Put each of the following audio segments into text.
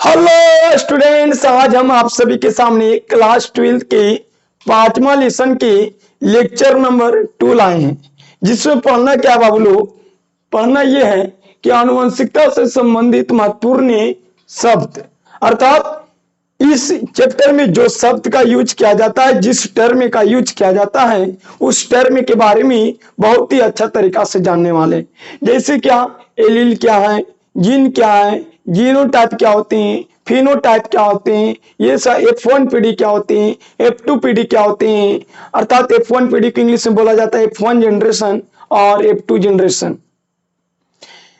Hello students, आज हम आप सभी के सामने क्लास 12 के 5वां लेसन के लेक्चर नंबर 2 लाए हैं, जिसमें पढ़ना क्या बाबू लोग, पढ़ना यह है कि आनुवंशिकता से संबंधित महत्वपूर्ण शब्द, अर्थात इस चैप्टर में जो शब्द का यूज किया जाता है, जिस टर्म का यूज किया जाता है, उस टर्म के बारे में बहुत ही अच्छा तरीका से जानने वाले। जैसे क्या एलील क्या है, जीन क्या है, जीनोटाइप क्या होते हैं, फिनोटाइप क्या होते हैं, ये सब F1 पीढ़ी क्या होते हैं, F2 पीढ़ी क्या होते हैं। अर्थात F1 पीढ़ी को इंग्लिश में बोला जाता है F1 जनरेशन और F2 जनरेशन।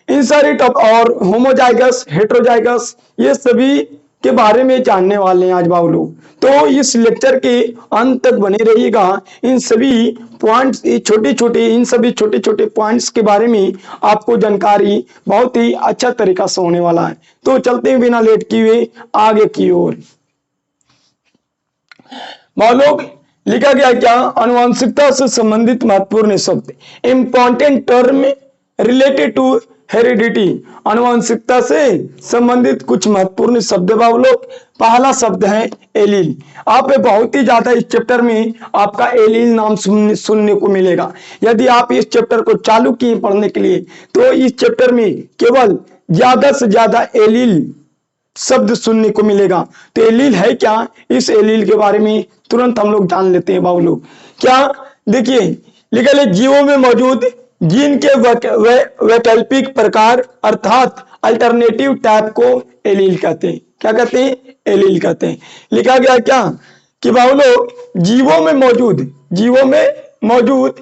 इन सारे टॉप और होमोजाइगस, हेट्रोजाइगस, ये सभी के बारे में जानने वाले हैं आज बाबू लोग। तो इस लेक्चर के अंत तक बने रहिएगा। इन सभी पॉइंट्स, इन सभी छोटे छोटे पॉइंट्स के बारे में आपको जानकारी बहुत ही अच्छा तरीका से होने वाला है। तो चलते हैं बिना लेट किए आगे की ओर। बाबू लोग, लिखा गया क्या, आनुवंशिकता से संबंधित महत्वपूर्ण शब्द, important term related to heredity. आनुवंशिकता से संबंधित कुछ महत्वपूर्ण शब्द बाबू लोग। पहला शब्द है एलील। आप बहुत ही ज्यादा इस चैप्टर में आपका एलील नाम सुनने को मिलेगा। यदि आप इस चैप्टर को चालू किए पढ़ने के लिए, तो इस चैप्टर में केवल ज्यादा से ज्यादा एलील शब्द सुनने को मिलेगा। तो एलील है क्या, इस एलील के बारे में तुरंत हम लोग जान लेते हैं बाबू लोग। क्या, देखिए लिखा है, जीवों में मौजूद जीन के वैकल्पिक प्रकार अर्थात अल्टरनेटिव टाइप को एलील कहते हैं। क्या कहते हैं? एलील कहते हैं। लिखा गया क्या कि बाबू लोग, जीवों में मौजूद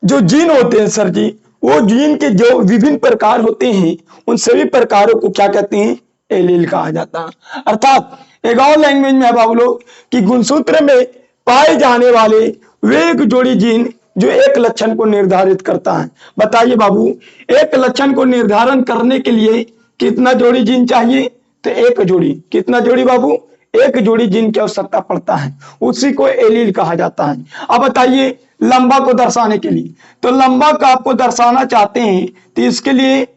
जो जीन होते हैं सर जी, वो जीन के जो विभिन्न प्रकार होते हैं, उन सभी प्रकारों को क्या कहते हैं? एलील कहा जाता है। अर्थात एक और लैंग्वेज में है बाबू लोग कि गुणसूत्र में पाए जाने वाले वे एक जोड़ी जीन जो एक लक्षण को निर्धारित करता है। बताइए बाबू, एक लक्षण को निर्धारण करने के लिए कितना जोड़ी जीन चाहिए? तो एक जोड़ी। कितना जोड़ी बाबू? एक जोड़ी जीन की आवश्यकता पड़ता है, उसी को एलील कहा जाता है। अब बताइए, लंबा को दर्शाने के लिए, तो लंबा का आपको दर्शाना चाहते हैं तो इसके लिए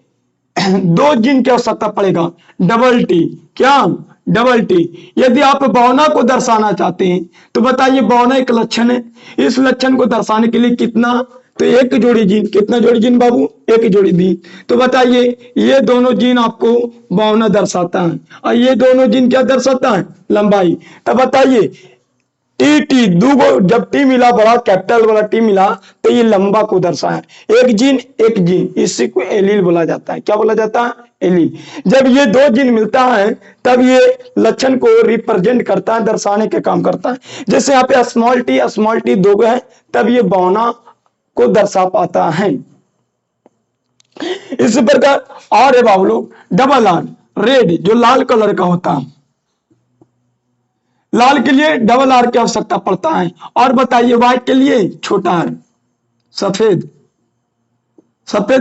2 जीन की आवश्यकता पड़ेगा, डबल टी। क्या? Double T. यदि आप बौना को दर्शाना चाहते हैं तो बताइए, बौना एक लक्षण है, इस लक्षण को दर्शाने के लिए कितना? तो एक जोड़ी जीन। कितना जोड़ी जीन बाबू? एक जोड़ी जीन। तो बताइए, ये दोनों जीन आपको बौना दर्शाता है और ये दोनों जीन क्या दर्शाता है? लंबाई। तब बताइए, टी दूगो, जब टी मिला, बड़ा कैपिटल वाला टी मिला, तो ये लंबा को दर्शाया। एक जीन, इसी को एलील बोला जाता है। क्या बोला जाता है? एलील। जब ये 2 जीन मिलता है तब ये लक्षण को रिप्रेजेंट करता है, दर्शाने के काम करता है। जैसे यहाँ पे स्मॉल टी 2 है, तब ये बौना को दर्शा पाता है। इसी प्रकार और है बाबू लोग, डबल आर, रेड, जो लाल कलर का होता है, लाल के लिए डबल आर की आवश्यकता पड़ता है। और बताइए, व्हाइट के लिए छोटा आर, सफेद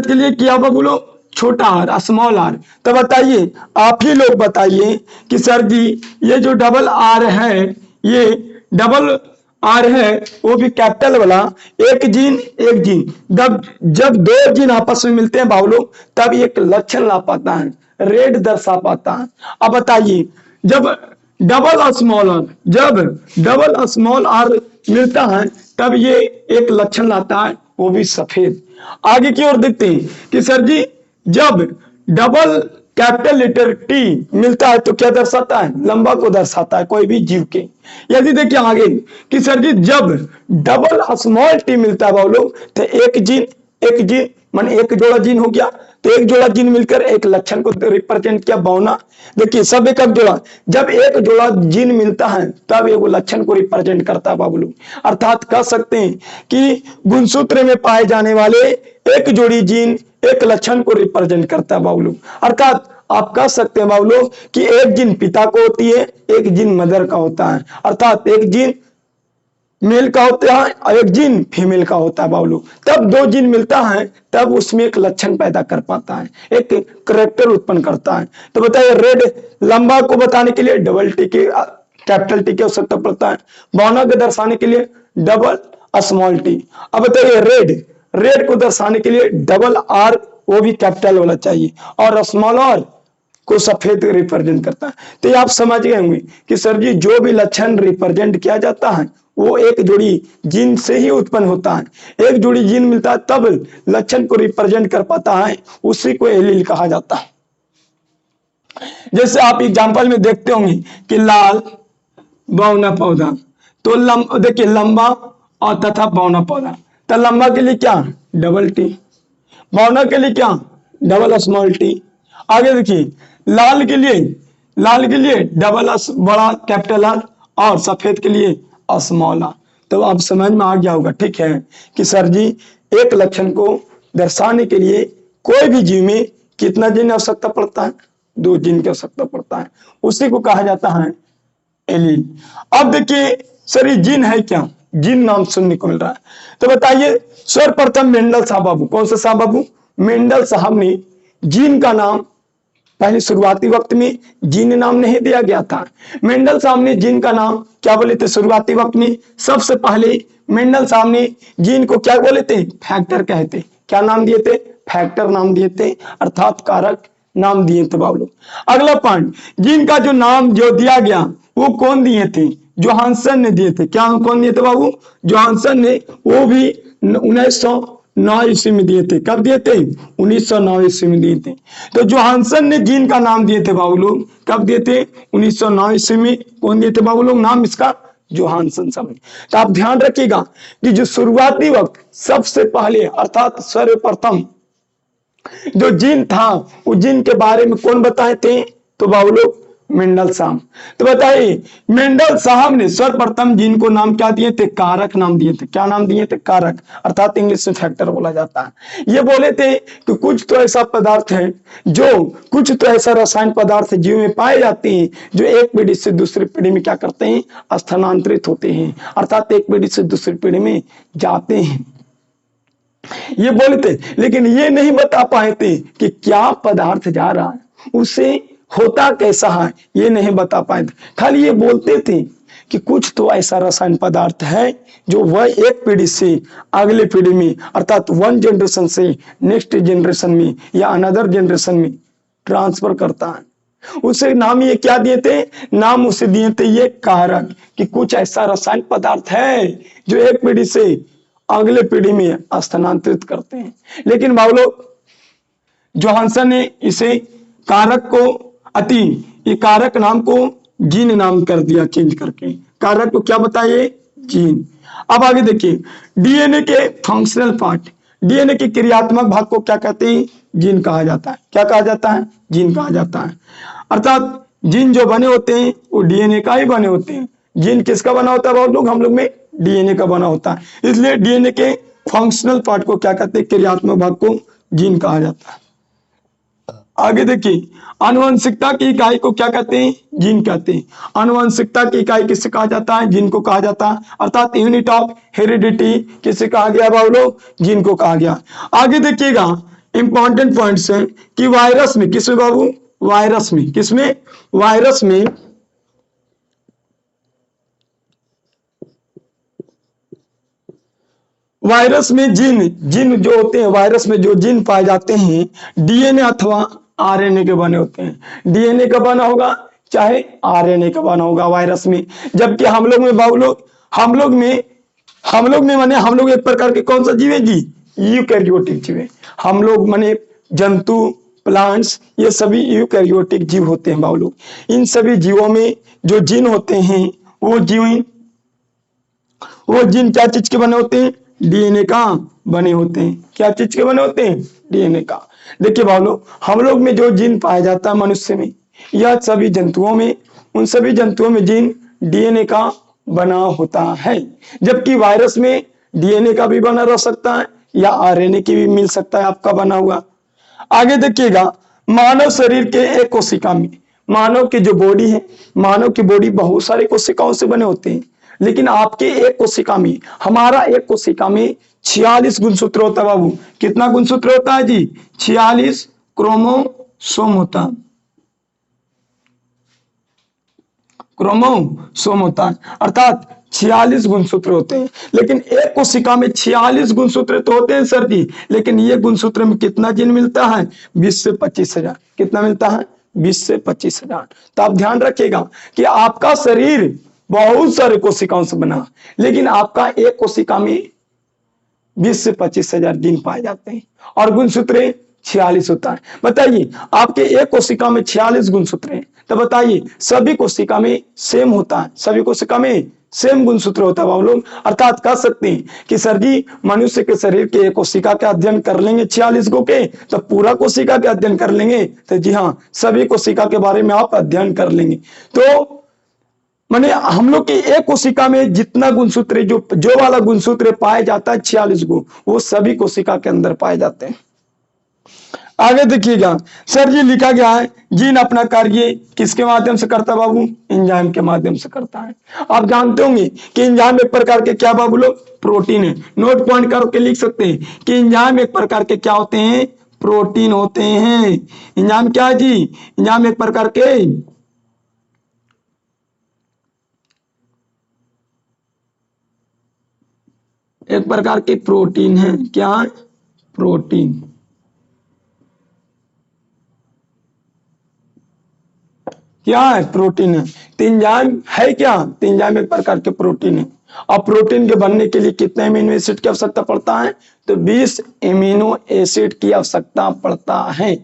के लिए क्या बाबू लोग? छोटा आर, स्मॉल आर। तो बताइए, आप ही लोग बताइए कि सर जी, ये जो डबल आर है, ये डबल आर है, वो भी कैपिटल वाला, एक जीन। जब 2 जीन आपस में मिलते हैं बाबू लोग, तब एक लक्षण ला पाता है, रेड दर्शा पाता है। अब बताइए, जब डबल स्मॉल आर मिलता है, तब ये एक लक्षण लाता है, वो भी सफेद। आगे की ओर देखते हैं कि सर जी, जब डबल कैपिटल लेटर टी मिलता है तो क्या दर्शाता है? लंबा को दर्शाता है, कोई भी जीव के। यदि देखिए आगे कि सर जी, जब डबल स्मॉल टी मिलता है बाबू लोग, तो एक जीन माने एक जोड़ा जीन हो गया, तो एक जोड़ा जीन मिलकर एक लक्षण को रिप्रेजेंट किया, बौना। देखिए, सब एक जोड़ा, जब एक जोड़ा जीन मिलता है तब एक लक्षण को रिप्रेजेंट करता है बाबू लोग। अर्थात कह सकते हैं कि गुणसूत्र में पाए जाने वाले एक जोड़ी जीन एक लक्षण को रिप्रेजेंट करता है बाबू लोग। अर्थात आप कह सकते हैं बाबू लोग कि एक जीन पिता को होती है, एक जीन मदर का होता है। अर्थात एक जीन मेल का होता है और एक जीन फीमेल का होता है बाबू लोग। तब 2 जीन मिलता है, तब उसमें एक लक्षण पैदा कर पाता है, एक करेक्टर उत्पन्न करता है। तो बताइए, रेड, लंबा को बताने के लिए डबल टी के, कैपिटल टी की आवश्यकता पड़ता है। बौना को दर्शाने के लिए डबल स्मॉल टी। अब बताइए, रेड को दर्शाने के लिए डबल आर, वो भी कैपिटल वाला चाहिए, और स्मॉल आर को सफेद रिप्रेजेंट करता है। तो ये आप समझ गए होंगे कि सर जी जो भी लक्षण रिप्रेजेंट किया जाता है वो एक जोड़ी जीन से ही उत्पन्न होता है। एक जोड़ी जीन मिलता है तब लक्षण को रिप्रेजेंट कर पाता है, उसी को एलील कहा जाता है। जैसे आप एग्जांपल में देखते होंगे कि लाल बौना पौधा, तो देखिए लंबा और तथा बौना पौधा, तो लंबा के लिए क्या डबल टी, बौना के लिए क्या डबल स्मॉल टी। आगे देखिए लाल के लिए डबल एस बड़ा कैपिटल आर और सफेद के लिए स्मॉल आर। तो आप समझ में आ गया होगा, ठीक है, कि सर जी एक लक्षण को दर्शाने के लिए कोई भी जीव में कितना जीन की आवश्यकता पड़ता है, 2 जीन की आवश्यकता पड़ता है, उसी को कहा जाता है एलील। अब देखिए सर ये जीन है क्या, जीन नाम सुनने को मिल रहा है। तो बताइए सर्वप्रथम मेंडल साहब बाबू, कौन से साहब बाबू, मेंडल साहब ने जीन का नाम पहले शुरुआती वक्त में जीन नाम नहीं दिया गया था। मेंडल साहब ने जीन का नाम क्या बोले थे शुरुआती वक्त में, सबसे पहले मेंडल साहब ने जीन को क्या बोले थे, फैक्टर कहते। क्या नाम दिए थे, फैक्टर नाम दिए थे, अर्थात कारक नाम दिए थे बाबू लोग। अगला पॉइंट, जीन का जो नाम जो दिया गया वो कौन दिए थे, जोहानसन ने दिए थे। क्या कौन दिए थे बाबू, जोहानसन ने, वो भी 1909 ईस्वी में दिए थे। कब दिए थे, 1909 ईस्वी में दिए थे। तो जोहानसन ने जीन का नाम दिए थे बाबू लोग, कब दिए थे, 1909 ईस्वी में। कौन दिए थे बाबू लोग नाम इसका, जोहानसन साहब ने। तो आप ध्यान रखिएगा कि जो शुरुआती वक्त सबसे पहले अर्थात सर्वप्रथम जो जीन था वो जीन के बारे में कौन बताए थे, तो बाबू लोग मेंडल साहब। तो बताइए मेंडल साहब ने सर्वप्रथम जीन को नाम क्या दिए थे, कारक नाम दिए थे। क्या नाम दिए थे, कारक, अर्थात इंग्लिश में फैक्टर बोला जाता है। ये बोले थे कि कुछ तो ऐसा पदार्थ है जो, कुछ तो ऐसा रसायन पदार्थ जीव में पाए जाते हैं जो एक पीढ़ी से दूसरी पीढ़ी में क्या करते हैं, स्थानांतरित होते हैं, अर्थात एक पीढ़ी से दूसरी पीढ़ी में जाते हैं, ये बोले थे। लेकिन ये नहीं बता पाए थे कि क्या पदार्थ जा रहा है, उसे होता कैसा है, ये नहीं बता पाए थे। खाली ये बोलते थे कि कुछ तो ऐसा रसायन पदार्थ है जो वह एक पीढ़ी से अगले पीढ़ी में, अर्थात वन जनरेशन से नेक्स्ट जनरेशन में या अनदर जनरेशन में ट्रांसफर करता है। उसे नाम ये क्या दिए थे, नाम उसे दिए थे ये कारक, कि कुछ ऐसा रसायन पदार्थ है जो एक पीढ़ी से अगले पीढ़ी में स्थानांतरित करते हैं। लेकिन बाबू लोग जोहानसन ने इसे कारक को ये कारक नाम को जीन नाम कर दिया, चेंज करके कारक को क्या बताइए, जीन। अब आगे देखिए डीएनए के फंक्शनल पार्ट, डीएनए के क्रियात्मक भाग को क्या कहते हैं, जीन कहा जाता है। क्या कहा जाता है, जीन कहा जाता है। अर्थात जीन जो बने होते हैं वो डीएनए का ही बने होते हैं। जीन किसका बना होता है बहुत लोग, हम लोग में डीएनए का बना होता है। इसलिए डीएनए के फंक्शनल पार्ट को क्या कहते हैं, क्रियात्मक भाग को जीन कहा जाता है। आगे देखिए आनुवंशिकता की इकाई को क्या कहते हैं, जीन कहते हैं। आनुवंशिकता की इकाई किससे कहा जाता है, जीन को कहा जाता है। अर्थात यूनिट ऑफ हेरिडिटी किससे कहा गया बाबू लोग, जीन को कहा गया। आगे देखिएगा इंपॉर्टेंट पॉइंट्स है कि वायरस में, किसमें बाबू, वायरस में, किसमें, वायरस में वायरस में जीन जो होते हैं, वायरस में जो जीन पाए जाते हैं डीएनए अथवा आरएनए के बने होते हैं। डीएनए का बना होगा चाहे आरएनए का बना होगा वायरस में। जबकि हम लोग में बाबू लोग, हम लोग में माने हम लोग एक प्रकार के कौन सा जीव है जी, यूकैरियोटिक जीव है। हम लोग माने जंतु, प्लांट्स, ये सभी यूकैरियोटिक जीव होते हैं बाबू लोग। इन सभी जीवों में जो जीन होते हैं वो जीन क्या चीज के बने होते हैं, डीएनए का बने होते हैं। क्या चीज के बने होते हैं, डीएनए का। देखिए बाबू लोग हम लोग में जो जीन पाया जाता है मनुष्य में या सभी जंतुओं में, उन सभी जंतुओं में जीन डीएनए का बना होता है। जबकि वायरस में डीएनए का भी बना रह सकता है या आरएनए की भी मिल सकता है आपका बना हुआ। आगे देखिएगा मानव शरीर के एक कोशिका में, मानव की जो बॉडी है, मानव की बॉडी बहुत सारी कोशिकाओं से बने होते हैं। लेकिन आपके एक कोशिका में, हमारा एक कोशिका में 46 गुणसूत्र होता है बाबू। कितना गुणसूत्र होता है जी, 46 क्रोमोसोम होता है, क्रोमोसोम होता है, अर्थात 46 गुणसूत्र होते हैं। लेकिन एक कोशिका में 46 गुणसूत्र तो होते हैं सर जी, लेकिन ये गुणसूत्र में कितना जीन मिलता है, 20 से 25 हजार। कितना मिलता है, 20 से 25,000। तो आप ध्यान रखिएगा कि आपका शरीर बहुत सारे कोशिकाओं से बना, लेकिन आपका एक कोशिका में 20 से 25,000 जीन पाए जाते हैं और गुणसूत्र 46 होता है। बताइए, आपके एक कोशिका में 46 गुणसूत्र हैं, तो बताइए सभी कोशिका में सेम होता है, सभी कोशिका में सेम गुणसूत्र होता है बाबू लोग। अर्थात कह सकते हैं कि सर जी मनुष्य के शरीर के एक कोशिका का अध्ययन कर लेंगे 46 गो के, तो पूरा कोशिका के अध्ययन कर लेंगे, तो जी हाँ, सभी कोशिका के बारे में आप अध्ययन कर लेंगे। तो माने हम लोग की एक कोशिका में जितना गुणसूत्र जो वाला गुणसूत्र पाया जाता है 46 गो, वो सभी कोशिका के अंदर पाए जाते हैं। आगे देखिएगा, सर जी लिखा गया है जीन अपना कार्य किसके माध्यम से करता है बाबू? एंजाइम के माध्यम से करता है। आप जानते होंगे कि एंजाइम एक प्रकार के क्या बाबू लोग? प्रोटीन है। नोट पॉइंट करके लिख सकते हैं कि एंजाइम एक प्रकार के क्या होते हैं? प्रोटीन होते हैं। एंजाइम क्या है जी? एंजाइम एक प्रकार के प्रोटीन है। क्या है? प्रोटीन। क्या है? प्रोटीन है। तो एंजाइम है क्या? तो एंजाइम एक प्रकार के प्रोटीन है। और प्रोटीन के बनने के लिए कितने अमीनो एसिड की आवश्यकता पड़ता है? तो 20 एमिनो एसिड की आवश्यकता पड़ता है।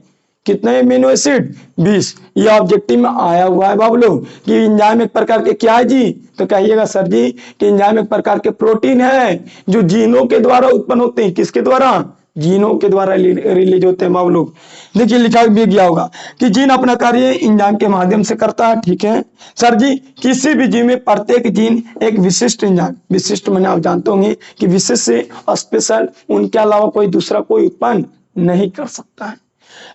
कितने एमिनो एसिड? 20। ये ऑब्जेक्टिव में आया हुआ है बाबू लोग कि एंजाइम एक प्रकार के क्या है जी? तो कहिएगा सर जी कि एंजाइम एक प्रकार के प्रोटीन है जो जीनों के द्वारा उत्पन्न होते हैं। किसके द्वारा? जीनों के द्वारा रिलीज होते हैं बाबू लोग। देखिए लिखा भी गया होगा कि जीन अपना कार्य एंजाइम के माध्यम से करता है। ठीक है सर जी, किसी भी जीव में प्रत्येक जीन एक विशिष्ट एंजाइम, विशिष्ट मैंने आप जानते होंगे कि विशिष्ट से स्पेशल, उनके अलावा कोई दूसरा कोई उत्पन्न नहीं कर सकता है।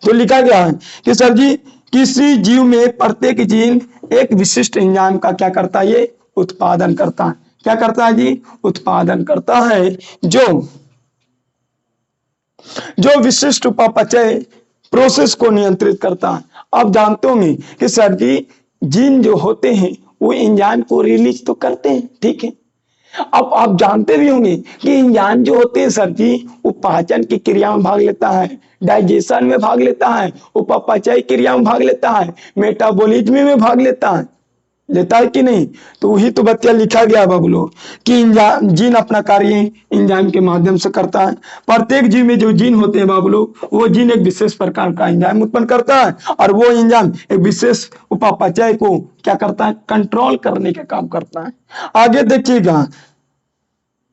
तो लिखा गया है कि सर जी किसी जीव में प्रत्येक जीन एक विशिष्ट एंजाइम का क्या करता है? ये उत्पादन करता है। क्या करता है जी? उत्पादन करता है, जो विशिष्ट उपापचय प्रोसेस को नियंत्रित करता है। आप जानते होंगे कि सर जी जीन जो होते हैं वो एंजाइम को रिलीज तो करते हैं। ठीक है, अब आप जानते भी होंगे कि एंजाइम जो होते हैं सर जी वो पाचन की क्रिया में भाग लेता है, डाइजेशन में भाग लेता है, उपापचय क्रिया में भाग लेता है, मेटाबॉलिज्म में भाग लेता है कि नहीं? तो वही तो बतिया लिखा गया बाबू लोग कि जीन अपना कार्य एंजाइम के माध्यम से करता है। प्रत्येक जीव में जो जीन होते हैं बाबू लोग, वो जीन एक विशेष प्रकार का एंजाइम उत्पन्न करता है और वो एंजाइम एक विशेष उपापचय को क्या करता है? कंट्रोल करने का काम करता है। आगे देखिएगा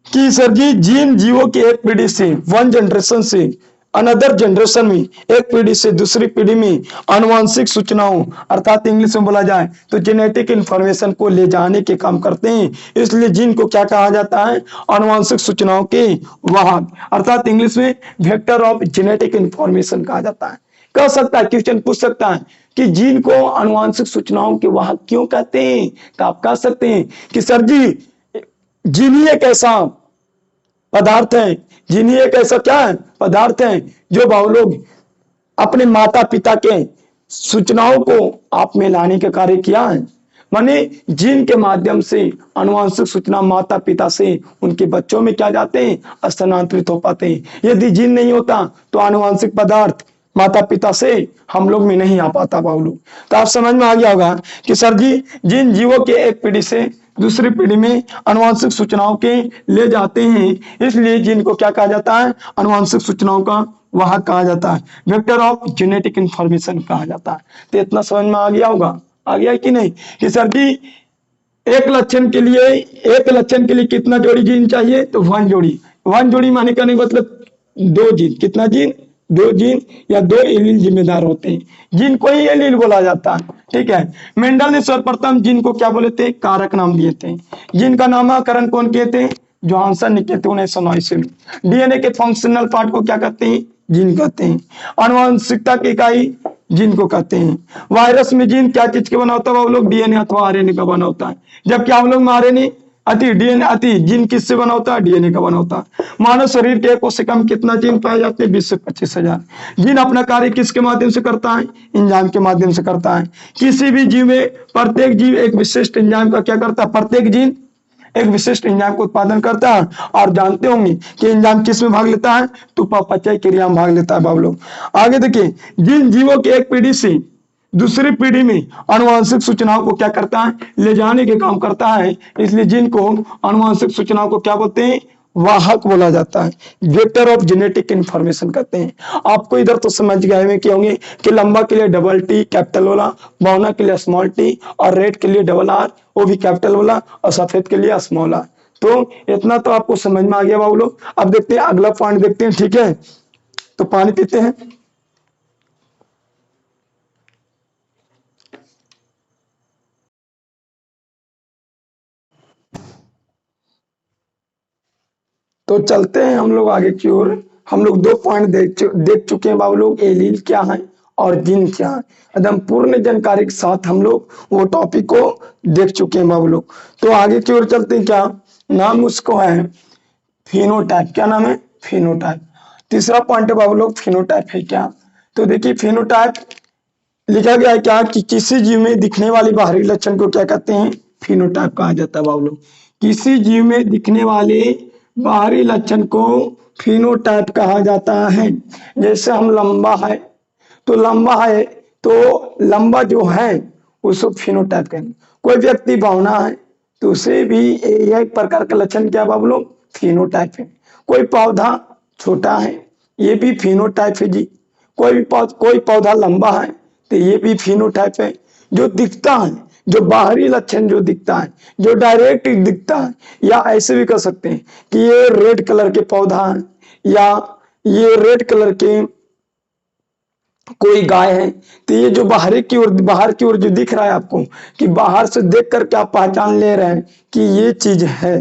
कि सर जी जीन जीवों की एक पीढ़ी से, वन जनरेशन से अनदर जनरेशन में, एक पीढ़ी से दूसरी पीढ़ी में आनुवंशिक सूचनाओं अर्थात इंग्लिश में बोला जाए तो जेनेटिक इंफॉर्मेशन को ले जाने के काम करते हैं। इसलिए जीन को क्या कहा जाता है? आनुवंशिक सूचनाओं के वाहक, अर्थात इंग्लिश में वेक्टर ऑफ जेनेटिक इंफॉर्मेशन कहा जाता है। कह सकता है, क्वेश्चन पूछ सकता है कि जीन को आनुवंशिक सूचनाओं के वाहक क्यों कहते हैं? तो आप कह सकते हैं कि सर जी जीन ही एक ऐसा पदार्थ है, जीन ही एक ऐसा क्या है? पदार्थ है जो बाबू लोग अपने माता पिता के सूचनाओं को आप में लाने का कार्य किया है। माने जीन के माध्यम से आनुवंशिक सूचना माता पिता से उनके बच्चों में क्या जाते हैं? स्थानांतरित हो पाते हैं। यदि जीन नहीं होता तो आनुवंशिक पदार्थ माता पिता से हम लोग में नहीं आ पाता बाबू लोग। तो आप समझ में आ गया होगा कि सर जी जिन जीवों के एक पीढ़ी से दूसरी पीढ़ी में आनुवंशिक सूचनाओं के ले जाते हैं, इसलिए जीन को क्या कहा जाता है? आनुवंशिक सूचनाओं का वाहक कहा जाता है, वेक्टर ऑफ जेनेटिक इंफॉर्मेशन कहा जाता है। तो इतना समझ में आ गया होगा, आ गया कि नहीं? कि सर जी एक लक्षण के लिए कितना जोड़ी जीन चाहिए? तो 1 जोड़ी। 1 जोड़ी माने का नहीं मतलब 2 जीन। कितना जीन? 2 जीन या 2 एलील जिम्मेदार होते हैं। जीन को ही एलील बोला जाता है। ठीक है, मेंडल ने सर्वप्रथम जीन को क्या बोले थे? कारक नाम दिए थे। जीन का नामकरण कौन किए थे? जॉनसन ने किए थे 1989 में। डीएनए के फंक्शनल पार्ट को क्या कहते हैं? जीन कहते हैं। आनुवंशिकता की इकाई जीन को कहते हैं। वायरस में जीन क्या चीज के बना होता है? वो लोग डीएनए अथवा आरएनए का बना होता है, जबकि हम लोग में आरएनए डीएनए जीन किससे बना होता है? डीएनए का बना होता है। मानव शरीर के कोशिका में कितना जीन पाए जाते हैं? 20 से 25,000। जीन अपना कार्य किसके माध्यम से करता है? एंजाइम के माध्यम से करता है। किसी भी जीव में प्रत्येक जीव एक विशिष्ट एंजाइम का क्या करता है? प्रत्येक जीन एक विशिष्ट एंजाइम को उत्पादन करता है। और जानते होंगे कि एंजाइम किस में भाग लेता है? तो उपापचय क्रिया में भाग लेता है बाबू लोग। आगे देखिए, जिन जीवों की एक पीढ़ी से दूसरी पीढ़ी में आनुवंशिक सूचनाओं को क्या करता है, ले जाने के काम करता है। इसलिए जीन को आनुवंशिक सूचनाओं को क्या बोलते हैं, वाहक बोला जाता है, वेक्टर ऑफ जेनेटिक इंफॉर्मेशन कहते हैं। आपको इधर तो समझ गए में क्या होंगे कि लंबा के लिए डबल टी कैपिटल वाला, बौना के लिए स्मॉल टी, और रेड के लिए डबल आर वो भी कैपिटल वाला, और सफेद के लिए स्मॉल आर। तो इतना तो आपको समझ में आ गया बाबू लोग। अब देखते हैं अगला पॉइंट देखते हैं, ठीक है। तो पानी पीते हैं। तो चलते हैं हम लोग आगे की ओर। हम लोग 2 पॉइंट देख चुके हैं बाबू लोग, एलील क्या है और जीन क्या है। एकदम पूर्ण जानकारी के साथ हम लोग वो टॉपिक को देख चुके हैं बाबू लोग। तो आगे की ओर चलते हैं। क्या नाम उसको है, फिनोटाइप। क्या नाम है, फिनोटाइप। तीसरा पॉइंट है बाबू लोग, फिनोटाइप है क्या। तो देखिए फिनोटाइप लिखा गया है क्या कि किसी जीव में दिखने वाले बाहरी लक्षण को क्या कहते हैं, फिनोटाइप कहा जाता है बाबू लोग। किसी जीव में दिखने वाले बाहरी लक्षण को फिनोटाइप कहा जाता है। जैसे हम लंबा है तो लंबा है, तो लंबा जो है उसको फिनोटाइप कहेंगे। कोई व्यक्ति बौना है तो उसे भी एक प्रकार का लक्षण क्या बाबू लोग, फिनोटाइप है। कोई पौधा छोटा है ये भी फिनोटाइप है जी। कोई पौधा लंबा है तो ये भी फिनोटाइप है। जो दिखता है, जो बाहरी लक्षण जो दिखता है, जो डायरेक्ट दिखता है, या ऐसे भी कर सकते हैं कि ये रेड कलर के पौधा है, या ये रेड कलर के कोई गाय है। तो ये जो बाहर की ओर जो दिख रहा है आपको, कि बाहर से देख करके आप पहचान ले रहे हैं कि ये चीज है,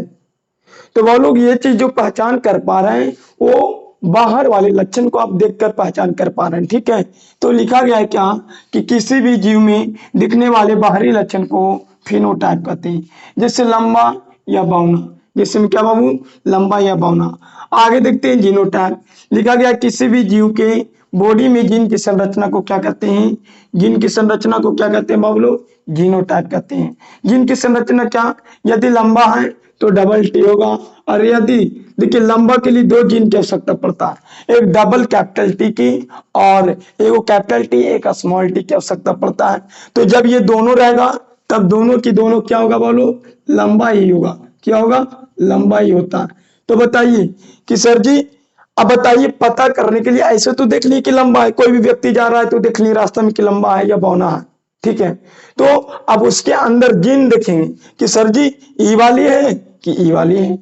तो वो लोग ये चीज जो पहचान कर पा रहे हैं वो बाहर वाले लक्षण को आप देखकर पहचान कर पा रहे हैं, ठीक है। तो लिखा गया है क्या कि किसी भी जीव में दिखने वाले बाहरी लक्षण को फिनोटाइप कहते हैं। जैसे लंबा या बौना, जैसे में क्या बाबू, लंबा या बौना। आगे देखते हैं जीनोटाइप। लिखा गया किसी भी जीव के बॉडी में जीन की संरचना को क्या कहते हैं, जीन की संरचना को क्या कहते हैं बाबू लोग, जीनोटाइप कहते हैं। जीन की संरचना क्या, यदि लंबा है तो डबल टी होगा, और यदि देखिए लंबा के लिए 2 जीन की आवश्यकता पड़ता है, एक डबल कैपिटल टी की और एक कैपिटल टी एक स्मॉल टी की आवश्यकता पड़ता है। तो जब ये दोनों रहेगा तब दोनों की दोनों क्या होगा बोलो, लंबा ही होगा। क्या होगा, लंबा ही होता है। तो बताइए कि सर जी, अब बताइए पता करने के लिए ऐसे तो देख लिए कि लंबा है, कोई भी व्यक्ति जा रहा है तो देख लिए रास्ते में कि लंबा है या बौना है, ठीक है। तो अब उसके अंदर जीन देखेंगे कि सर जी ई वाली है कि ई वाली है।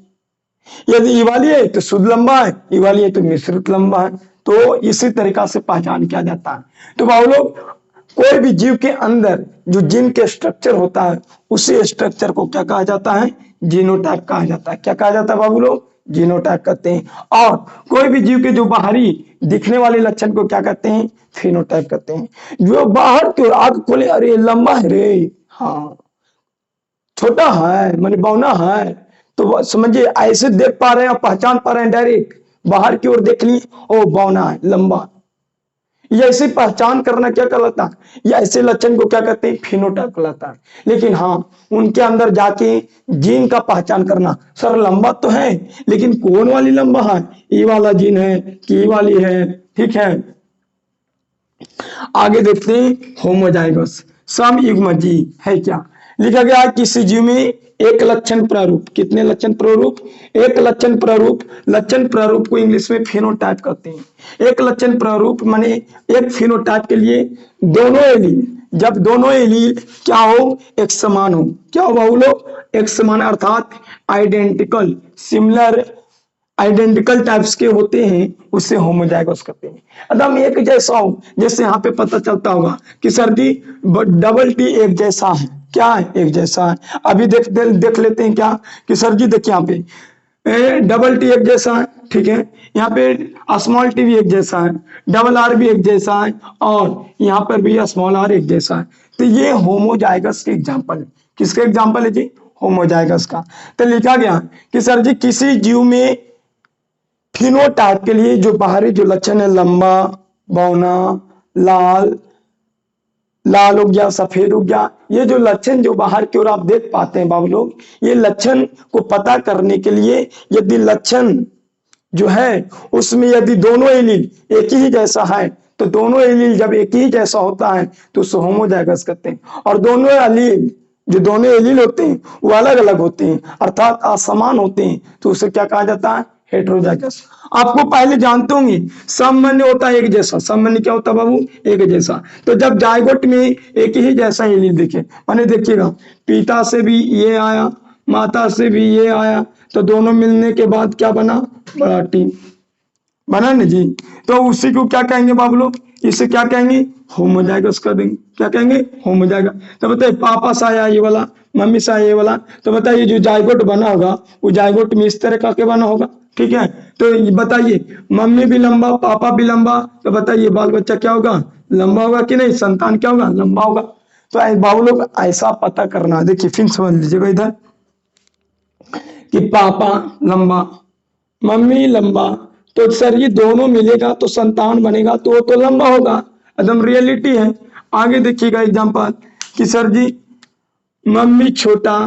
यदि ई वाली है तो शुद्ध लंबा है, ई वाली है तो मिश्रित लंबा है। तो इसी तरीका से पहचान किया जाता है। तो बाबू लोग कोई भी जीव के अंदर जो जीन के स्ट्रक्चर होता है उसी स्ट्रक्चर को क्या कहा जाता है, जीनोटाइप कहा जाता है। क्या कहा जाता है बाबू लोग, जीनोटाइप कहते हैं। और कोई भी जीव के जो बाहरी दिखने वाले लक्षण को क्या कहते हैं, फिनोटाइप कहते हैं। जो बाहर की ओर आग खोले, अरे लंबा है रे, हाँ छोटा है माने बौना है, तो समझिए ऐसे देख पा रहे हैं, पहचान पा रहे हैं डायरेक्ट। बाहर की ओर देख लिए ओ बौना है, लंबा। ये ऐसे पहचान करना क्या कहलाता है, ये ऐसे लक्षण को क्या कहते हैं, फिनोटाइप कहलाता है। लेकिन हाँ उनके अंदर जाके जीन का पहचान करना, सर लंबा तो है लेकिन कौन वाली लंबा है, ये वाला जीन है कि ये वाली है, ठीक है। आगे देखते हैं होमोजाइगस समयुग्मजी है क्या। लिखा गया किसी जीव में एक लक्षण प्रारूप, कितने लक्षण प्रारूप, एक लक्षण प्रारूप को इंग्लिश में फिनोटाइप कहते हैं। एक लक्षण प्रारूप माने एक फिनोटाइप के लिए दोनों एलील, जब दोनों एलील क्या हो, एक समान हो। क्या हो बाबू लोग, एक समान अर्थात आइडेंटिकल, सिमिलर आइडेंटिकल टाइप्स के होते हैं उससे होमोजाइगस कहते हैं। एकदम एक जैसा हो, जैसे यहाँ पे पता चलता होगा कि सर जी डबल टी एक जैसा है, क्या है, एक जैसा है। अभी देख लेते हैं क्या कि सर जी देखिए यहाँ पे डबल टी एक जैसा है, ठीक है। यहाँ पे स्मॉल टी भी एक जैसा है, डबल आर भी एक जैसा है, और यहाँ पर भी स्मॉल आर एक जैसा है। तो ये होमोजाइगस के एग्जाम्पल है। किसके एग्जाम्पल है जी, होमोजाइगस का। तो लिखा गया कि सर जी किसी जीव में फिनोटाइप के लिए जो बाहरी जो लक्षण है, लंबा, बौना, लाल हो गया, सफेद हो गया, ये जो लक्षण जो बाहर की ओर आप देख पाते हैं बाबू लोग, ये लक्षण को पता करने के लिए यदि लक्षण जो है उसमें यदि दोनों एलील एक ही जैसा है तो दोनों एलील जब एक ही जैसा होता है तो उसे होमोजाइगस कहते हैं। और दोनों एलील जो दोनों एलील होते हैं वो अलग अलग होते हैं अर्थात असमान होते हैं तो उसे क्या कहा जाता है? हेटेरोजाइगस। आपको पहले जानते होंगे सामान्य होता है एक जैसा। सामान्य क्या होता है बाबू? एक जैसा। तो जब जायगोट में एक ही जैसा एलील देखे माने देखिएगा पिता से भी ये आया माता से भी ये आया तो दोनों मिलने के बाद क्या बना? बड़ा टी बना ना जी। तो उसी को क्या कहेंगे बाबू लोग? इसे क्या कहेंगे? होमोजाइगस कर देंगे। क्या कहेंगे? होमोजाइगस। तो बताइए पापा से आया ये वाला मम्मी से आया ये वाला तो बताइए जो जायगोट बना होगा वो जायगोट में इस तरह का के बना होगा। ठीक है तो ये बताइए मम्मी भी लंबा पापा भी लंबा तो बताइए बाल बच्चा क्या होगा? लंबा होगा कि नहीं? संतान क्या होगा? लंबा होगा। तो बाबू लोग ऐसा पता करना। देखिए फिर समझ लीजिएगा इधर कि पापा लंबा मम्मी लंबा तो सर ये दोनों मिलेगा तो संतान बनेगा तो वो तो लंबा होगा। एकदम रियलिटी है। आगे देखिएगा एग्जांपल कि सर जी मम्मी छोटा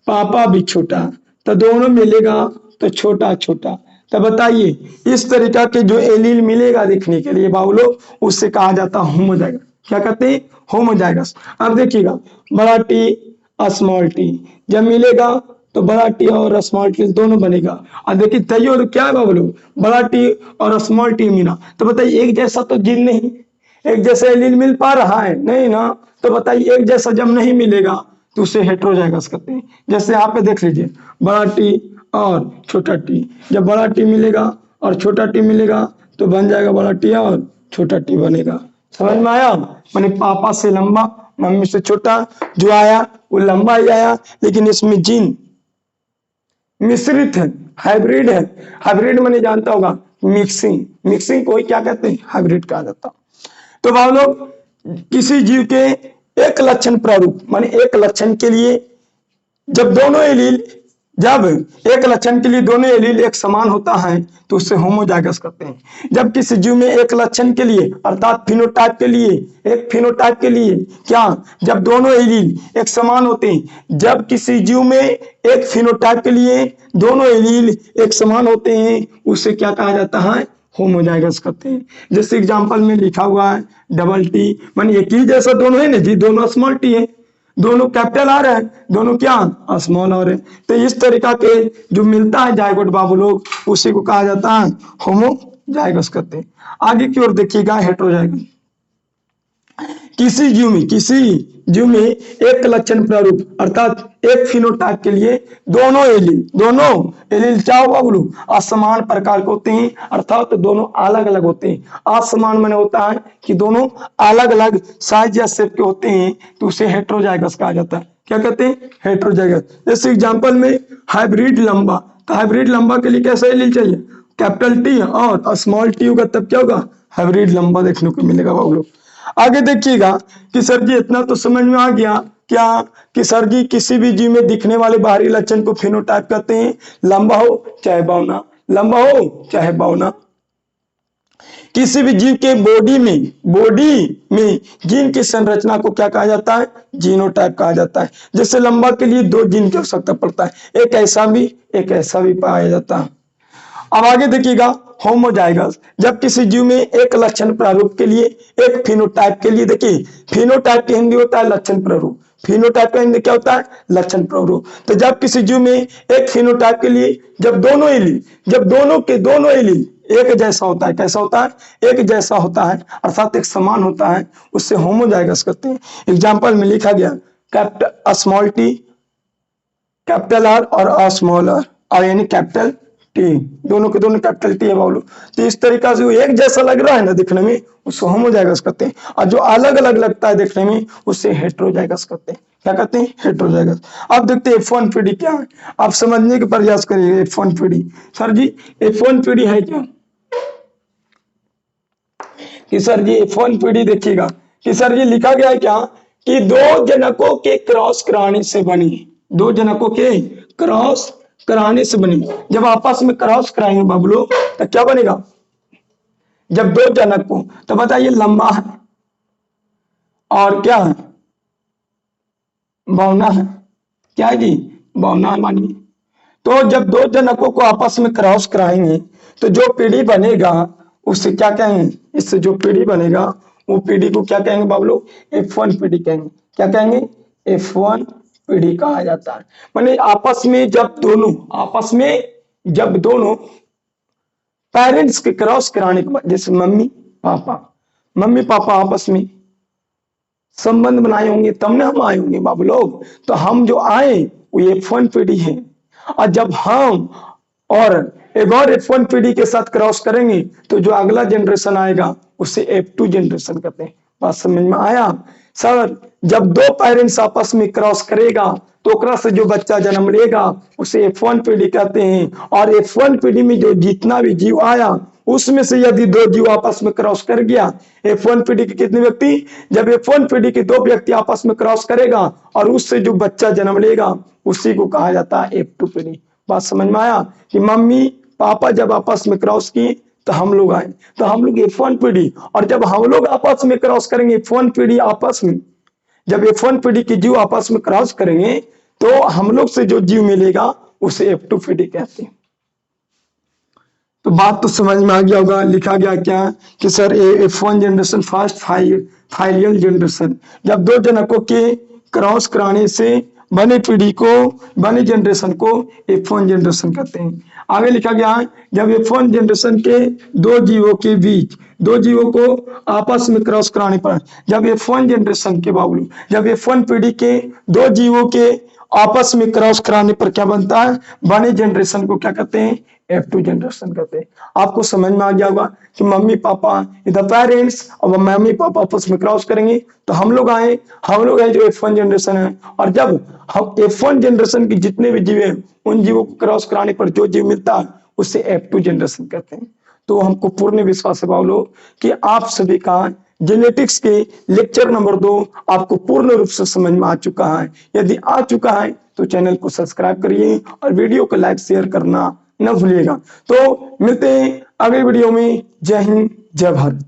पापा भी छोटा तो दोनों मिलेगा तो छोटा छोटा। तो बताइए इस तरीका के जो एलील मिलेगा देखने के लिए बाबू लोग उससे कहा जाता है होमोजाइगस। क्या कहते हैं? होमोजाइगस। अब देखिएगा बड़ा टी स्मॉल टी जब मिलेगा तो बड़ा टी और स्मॉल टी दोनों बनेगा। और देखिए तैयो तो क्या है बाबू लोग? बड़ा टी और स्मॉल टी मिला तो बताइए एक जैसा तो जीन नहीं एक जैसा एलील मिल पा रहा है नहीं ना। तो बताइए एक जैसा जब नहीं मिलेगा तो उसे हेटेरोजाइगस कहते हैं। जैसे यहाँ पे देख लीजिए बड़ा टी और छोटा टी जब बड़ा टी मिलेगा और छोटा टी मिलेगा तो बन जाएगा बड़ा टी और छोटा टी बनेगा। समझ में आया? माने पापा से लंबा मम्मी से छोटा जो आया वो लंबा ही आया लेकिन इसमें जीन मिश्रित है हाइब्रिड है। हाइब्रिड मैंने जानता होगा मिक्सिंग मिक्सिंग को ही क्या कहते हैं? हाइब्रिड कहा जाता। तो भाव लोग किसी जीव के एक लक्षण प्रारूप माने एक लक्षण के लिए जब दोनों एलील जब एक लक्षण के लिए दोनों एलील एक समान होता है तो उससे होमोजाइगस कहते हैं। जब किसी जीव में एक लक्षण के लिए अर्थात फिनोटाइप के लिए एक फिनोटाइप के लिए क्या जब दोनों एलील एक समान होते हैं जब किसी जीव में एक फिनोटाइप के लिए दोनों एलील एक समान होते हैं उसे क्या कहा जाता है? होमोजाइगस कहते हैं। जैसे एग्जांपल में लिखा हुआ है डबल टी माने एक ही जैसा दोनों है ना जी दोनों स्मॉल टी है दोनों कैपिटल आर है दोनों क्या स्मॉल आर है। तो इस तरीका के जो मिलता है जायगोट बाबू लोग उसी को कहा जाता है होमोजाइगस कहते हैं। आगे की ओर देखिएगा हेटेरोजाइगस। किसी जीव में एक लक्षण प्रारूप अर्थात एक फिनोटाइप के लिए दोनों एलील क्या होगा बोलो? असमान प्रकार के होते हैं अर्थात दोनों अलग अलग होते हैं। असमान माने होता है कि दोनों अलग अलग साइज या शेप के होते हैं तो उसे हेटेरोजाइगस कहा जाता है। क्या कहते हैं? हेटेरोजाइगस। जैसे एग्जांपल में हाइब्रिड लंबा तो हाइब्रिड लंबा के लिए कैसा एलील चाहिए? कैपिटल टी और स्मॉल टी होगा तब क्या होगा? हाइब्रिड लंबा देखने को मिलेगा बाबू लोग। आगे देखिएगा कि सर जी इतना तो समझ में आ गया क्या कि सर जी किसी भी जीव में दिखने वाले बाहरी लक्षण को फिनोटाइप कहते हैं लंबा हो चाहे बौना लंबा हो चाहे बौना। किसी भी जीव के बॉडी में जीन की संरचना को क्या कहा जाता है? जीनोटाइप कहा जाता है। जैसे लंबा के लिए दो जीन की आवश्यकता पड़ता है एक ऐसा भी पाया जाता है। अब आगे देखिएगा होमोजाइगस जब किसी जीव में एक लक्षण प्रारूप के लिए एक फिनोटाइप के लिए देखिए फिनोटाइप की हिंदी होता है लक्षण प्रारूप फिनोटाइप का हिंदी क्या होता है? लक्षण प्रारूप। तो जब किसी जीव में एक फिनोटाइप के लिए जब दोनों एलील एक जैसा होता है कैसा होता है? एक जैसा होता है अर्थात एक समान होता है उससे होमोजाइगस कहते हैं। एग्जाम्पल में लिखा गया capital small T capital R और स्मॉल आर यानी कैपिटल टी दोनों के दोनों कैपिटल टी है बाबू। तो इस तरीका से वो एक जैसा लग रहा है ना दिखने में उसको होमोजाइगस कहते हैं और जो अलग अलग लगता है देखने में उससे हेटेरोजाइगस कहते हैं। क्या कहते हैं? हेटेरोजाइगस। अब देखते हैं F1 पीढ़ी क्या है। आप समझने का प्रयास करिए F1 पीढ़ी। सर जी F1 पीढ़ी है क्या? कि सर जी F1 पीढ़ी देखिएगा कि सर जी लिखा गया है क्या कि दो जनकों के क्रॉस कराने से बनी दो जनकों के क्रॉस कराने से बनी। जब आपस में क्रॉस कराएंगे बाबू लोग तो क्या बनेगा? जब दो जनक को तो बताइए लंबा है और क्या है? बौना है। क्या है जी? बौना है मानिए। तो जब दो जनकों को आपस में क्रॉस कराएंगे तो जो पीढ़ी बनेगा उसे क्या कहेंगे? इससे जो पीढ़ी बनेगा वो पीढ़ी को क्या कहेंगे बाबू लोग? F1 पीढ़ी कहेंगे। क्या कहेंगे? F1 पीढ़ी कहा जाता है। माने आपस में जब दोनों पेरेंट्स के क्रॉस कराने के बाद, जैसे मम्मी पापा आपस में संबंध बनाए होंगे तब ना हम आए होंगे बाबू लोग। तो हम जो आए वो F1 पीढ़ी है, और जब हम और एक और F1 पीढ़ी के साथ क्रॉस करेंगे तो जो अगला जनरेशन आएगा उसे F2 जनरेशन कहते हैं। बात समझ में आया? सर, जब दो पेरेंट्स आपस में क्रॉस करेगा तो ओकरा से जो बच्चा जन्म लेगा उसे F1 पीढ़ी कहते हैं। और F1 पीढ़ी में जो जितना भी जीव आया उसमें से यदि दो जीव आपस में क्रॉस कर गया, F1 पीढ़ी के कितने व्यक्ति? जब F1 पीढ़ी के दो व्यक्ति आपस में क्रॉस करेगा और उससे जो बच्चा जन्म लेगा उसी को कहा जाता है F2 पीढ़ी। बात समझ में आया कि मम्मी पापा जब आपस में क्रॉस किए तो हम लोग आए, तो हम लोग F1 पीढ़ी। और जब हम लोग आपस में क्रॉस करेंगे F1 पीढ़ी आपस में, जब F1 पीढ़ी के जीव आपस में क्रॉस करेंगे तो हम लोग से जो जीव मिलेगा उसे F2 पीढ़ी कहते हैं। तो बात तो समझ में आ गया होगा। लिखा गया क्या कि sir F1 generation first filial generation, जब दो जनकों के क्रॉस कराने से बने जनरेशन को F1 जनरेशन कहते हैं। आगे लिखा गया है जब F1 जनरेशन के दो जीवों के बीच, दो जीवों को आपस में क्रॉस कराने पर, जब F1 जनरेशन के बावजूद, जब F1 पीढ़ी के दो जीवों के आपस में क्रॉस कराने पर क्या बनता है? बने जनरेशन को क्या कहते हैं? F2 जनरेशन कहते हैं। आपको समझ में आ गया होगा कि मम्मी पापा इधर पेरेंट्स और मम्मी पापा आपस में क्रॉस करेंगे तो हम लोग आए जो F1 जनरेशन है। और जब हम F1 जनरेशन के जितने भी जीव हैं उन जीवों को क्रॉस कराने पर जो जीव मिलता है उसे F2 जनरेशन कहते हैं। तो हमको पूर्ण विश्वास है बाबू कि आप सभी का जेनेटिक्स के लेक्चर नंबर 2 आपको पूर्ण रूप से समझ में आ चुका है। यदि आ चुका है तो चैनल को सब्सक्राइब करिए और वीडियो को लाइक शेयर करना न भूलिएगा। तो मिलते हैं अगले वीडियो में। जय हिंद, जय भारत।